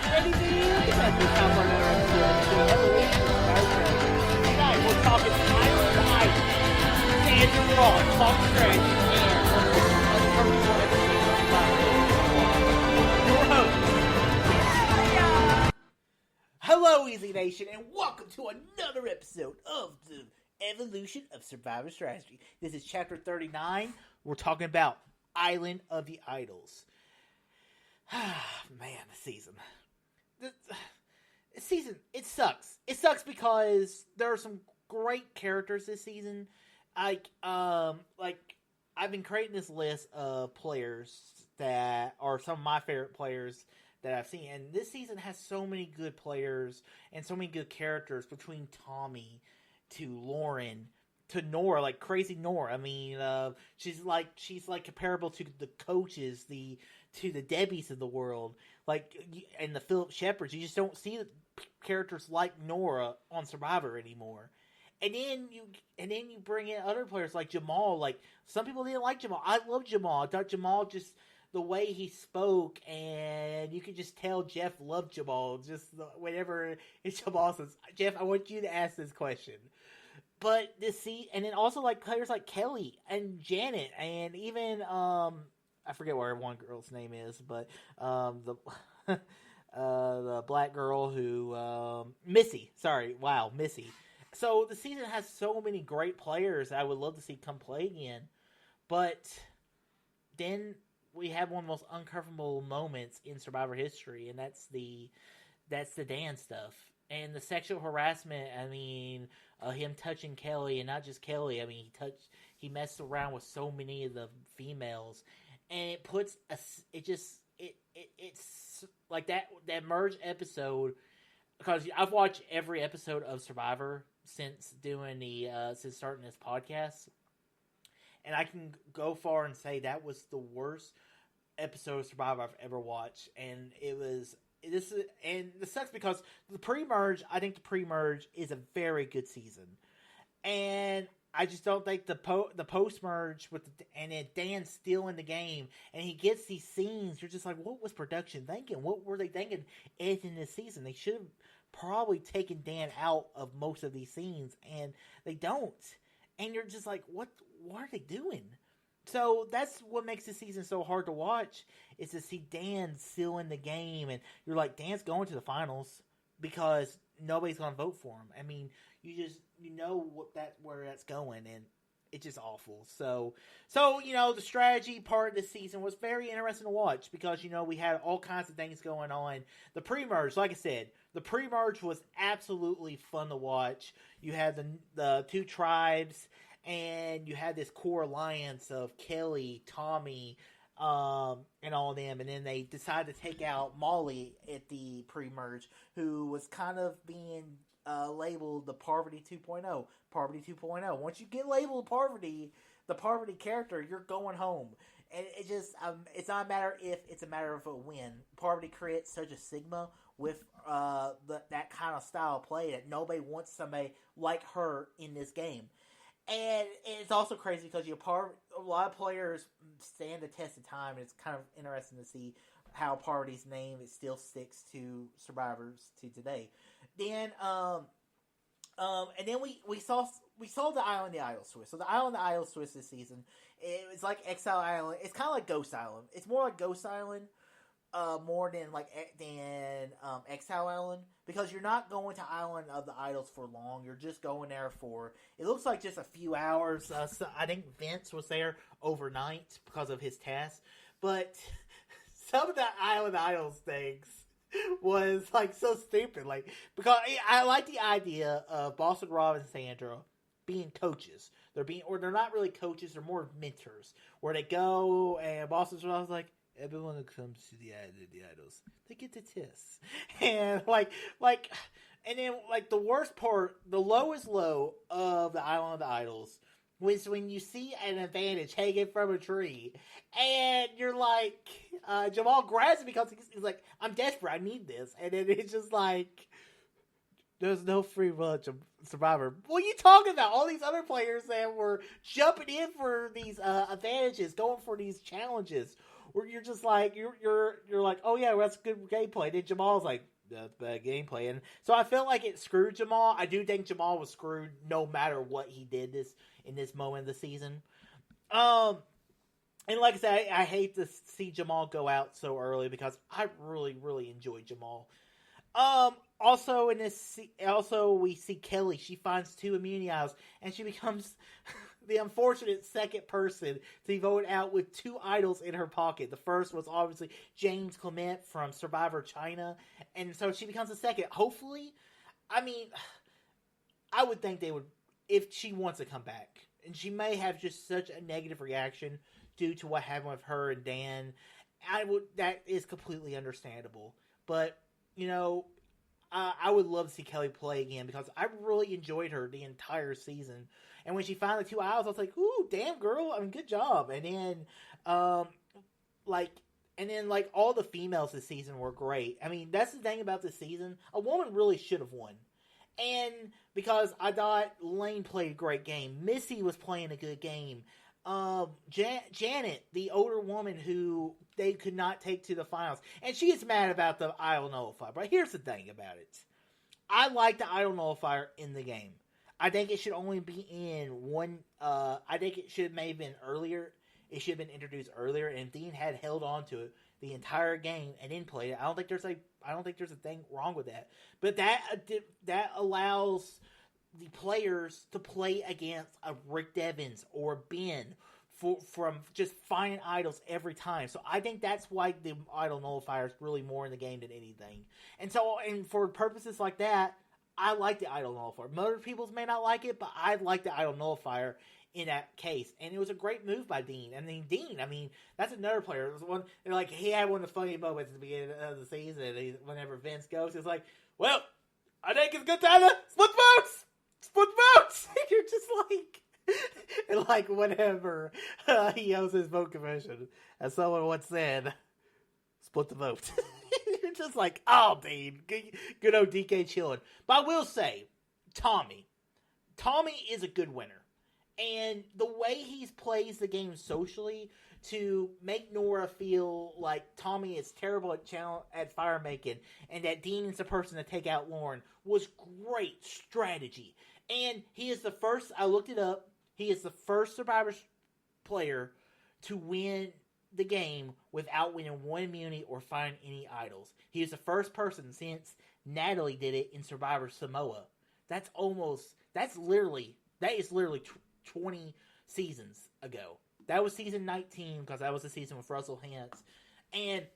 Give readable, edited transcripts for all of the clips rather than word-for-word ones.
ready for you? Because we have another episode of Evolution of Premerge. Tonight we're talking Island to Island. Sandra Raw, Talk Strategy, and one of the most uncontroversial episodes of Survivor. Your host. Hello, Easy Nation, and welcome to another episode of the Evolution of Survivor Strategy. This is Chapter 39. We're talking about Island of the Idols. Man, the season. The season, it sucks. It sucks because there are some great characters this season. I've been creating this list of players that are some of my favorite players that I've seen. And this season has so many good players and so many good characters, between Tommy to Lauren to Nora, like crazy Nora. I mean, she's like comparable to the coaches, to the Debbies of the world, and the Philip Shepherds. You just don't see characters like Nora on Survivor anymore. And then you bring in other players like Jamal. Like, some people didn't like Jamal. I love Jamal. I thought Jamal, just the way he spoke, and you could just tell Jeff loved Jamal. Just whenever Jamal says, "Jeff, I want you to ask this question." But and then also like players like Kelly and Janet, and even I forget what one girl's name is, but the black girl who Missy. Sorry, wow, Missy. So the season has so many great players I would love to see come play again, but then we have one of the most uncomfortable moments in Survivor history, and that's the Dan stuff and the sexual harassment. I mean, him touching Kelly, and not just Kelly. I mean, he messed around with so many of the females, and it puts it's like that Merge episode, because I've watched every episode of Survivor since starting this podcast, and I can go far and say that was the worst episode of Survivor I've ever watched. And this sucks because the Premerge, I think the Premerge is a very good season, and I just don't think the post merge and then Dan's still in the game, and he gets these scenes. You're just like, what was production thinking? What were they thinking editing this season? They should have probably taken Dan out of most of these scenes, and they don't. And you're just like, what are they doing? So that's what makes this season so hard to watch, is to see Dan still in the game, and you're like, Dan's going to the finals because nobody's going to vote for him. I mean, you know where that's going, and it's just awful. So the strategy part of this season was very interesting to watch, because we had all kinds of things going on. The pre-merge, like I said, the pre-merge was absolutely fun to watch. You had the two tribes, and you had this core alliance of Kelly, Tommy, and all of them, and then they decided to take out Molly at the pre-merge, who was kind of being labeled the Parvati 2.0. Parvati 2.0. Once you get labeled the Parvati character, you're going home. And it just, it's not a matter if, it's a matter of a when. Parvati creates such a stigma with that kind of style of play that nobody wants somebody like her in this game. And it's also crazy because a lot of players stand the test of time, and it's kind of interesting to see how Parvati's name still sticks to survivors to today. Then, and then we saw the Island of the Idols twist. So the Island of the Idols twist this season, it was like Exile Island. It's kind of like Ghost Island. It's more like Ghost Island, more than Exile Island, because you're not going to Island of the Idols for long. You're just going there for, it looks like, just a few hours. So I think Vince was there overnight because of his task, but some of the Island of the Idols things was like so stupid, because I like the idea of Boston Rob and Sandra being coaches. They're not really coaches, they're more mentors, where they go, and Boston Rob's like, everyone who comes to the Island of the Idols, they get the tests. And and then the worst part, the lowest low of the Island of the Idols, was when you see an advantage hanging from a tree, and you're like, Jamal grabs it because he's like, I'm desperate, I need this. And then it's just like, there's no free lunch of Survivor. What are you talking about? All these other players that were jumping in for these advantages, going for these challenges, where you're just like you're like, oh yeah, well, that's good gameplay. Then Jamal's like, that's bad gameplay, and so I felt like it screwed Jamal. I do think Jamal was screwed no matter what he did in this moment of the season. And like I said, I hate to see Jamal go out so early because I really, really enjoyed Jamal. Also we see Kelly. She finds 2 immunity idols, and she becomes the unfortunate second person to be voted out with 2 idols in her pocket. The first was obviously James Clement from Survivor China, and so she becomes the second. Hopefully, I mean, I would think they would, if she wants to come back, and she may have just such a negative reaction due to what happened with her and Dan. That is completely understandable. But, you know, I would love to see Kelly play again because I really enjoyed her the entire season. And when she found the 2 idols, I was like, ooh, damn girl, I mean, good job. And then, all the females this season were great. I mean, that's the thing about this season. A woman really should have won. And because I thought Lane played a great game. Missy was playing a good game. Janet, the older woman who they could not take to the finals, and she is mad about the idol nullifier. But here's the thing about it: I like the idol nullifier in the game. I think it should only be in one. I think it should may have been earlier. It should have been introduced earlier, and Dean had held on to it the entire game and then played it. I don't think there's a thing wrong with that. But that allows the players to play against a Rick Devens or Ben from just finding idols every time. So I think that's why the idol nullifier is really more in the game than anything. And for purposes like that, I like the idol nullifier. Other people may not like it, but I like the idol nullifier in that case. And it was a great move by Dean. I mean, Dean, that's another player. It was one, like, he had one of the funny moments at the beginning of the season. Whenever Vince goes, he's like, well, I think it's a good time to split votes! Split votes! You're just like, and like whenever he owes his vote commission, as someone once said, split the vote. You're just like, oh, Dean, good old DK chilling. But I will say, Tommy is a good winner. And the way he plays the game socially to make Nora feel like Tommy is terrible at fire making and that Dean is the person to take out Lauren was great strategy. And he is the first, I looked it up, he is the first Survivor player to win the game without winning one immunity or finding any idols. He is the first person since Natalie did it in Survivor Samoa. That is literally 20 seasons ago. That was season 19 because that was the season with Russell Hantz. And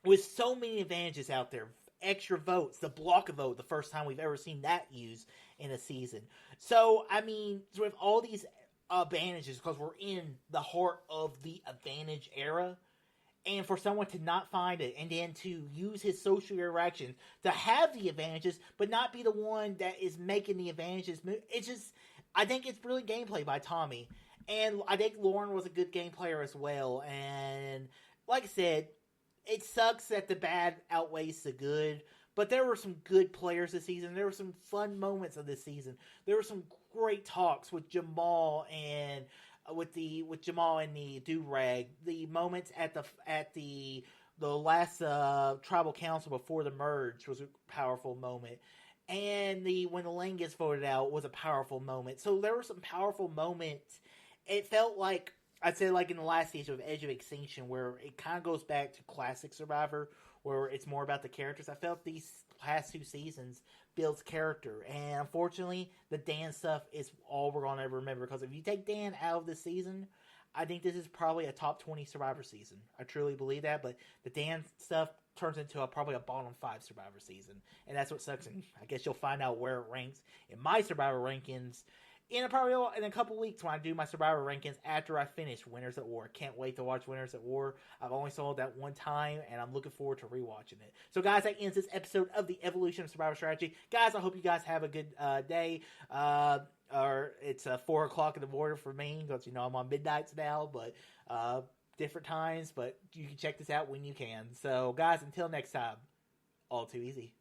with so many advantages out there, extra votes, the block a vote, the first time we've ever seen that used in a season. So, I mean, with all these advantages, because we're in the heart of the advantage era, and for someone to not find it, and then to use his social interaction to have the advantages, but not be the one that is making the advantages move, it's just, I think it's really gameplay by Tommy. And I think Lauren was a good game player as well. And like I said, it sucks that the bad outweighs the good. But there were some good players this season. There were some fun moments of this season. There were some great talks with Jamal and with Jamal and the do-rag. The moments at the last tribal council before the merge was a powerful moment. And when the lane gets voted out was a powerful moment. So there were some powerful moments. It felt like, I'd say like in the last season of Edge of Extinction, where it kind of goes back to classic Survivor, where it's more about the characters. I felt these past 2 seasons builds character. And unfortunately, the Dan stuff is all we're going to ever remember. Because if you take Dan out of this season, I think this is probably a top 20 Survivor season. I truly believe that. But the Dan stuff turns into probably a bottom 5 Survivor season. And that's what sucks. And I guess you'll find out where it ranks in my Survivor rankings in a couple weeks when I do my Survivor rankings after I finish Winners at War. Can't wait to watch Winners at War. I've only saw it that one time, and I'm looking forward to rewatching it. So, guys, that ends this episode of the Evolution of Survivor Strategy. Guys, I hope you guys have a good day. Or it's 4 o'clock in the morning for me because, I'm on midnights now, but different times. But you can check this out when you can. So, guys, until next time, all too easy.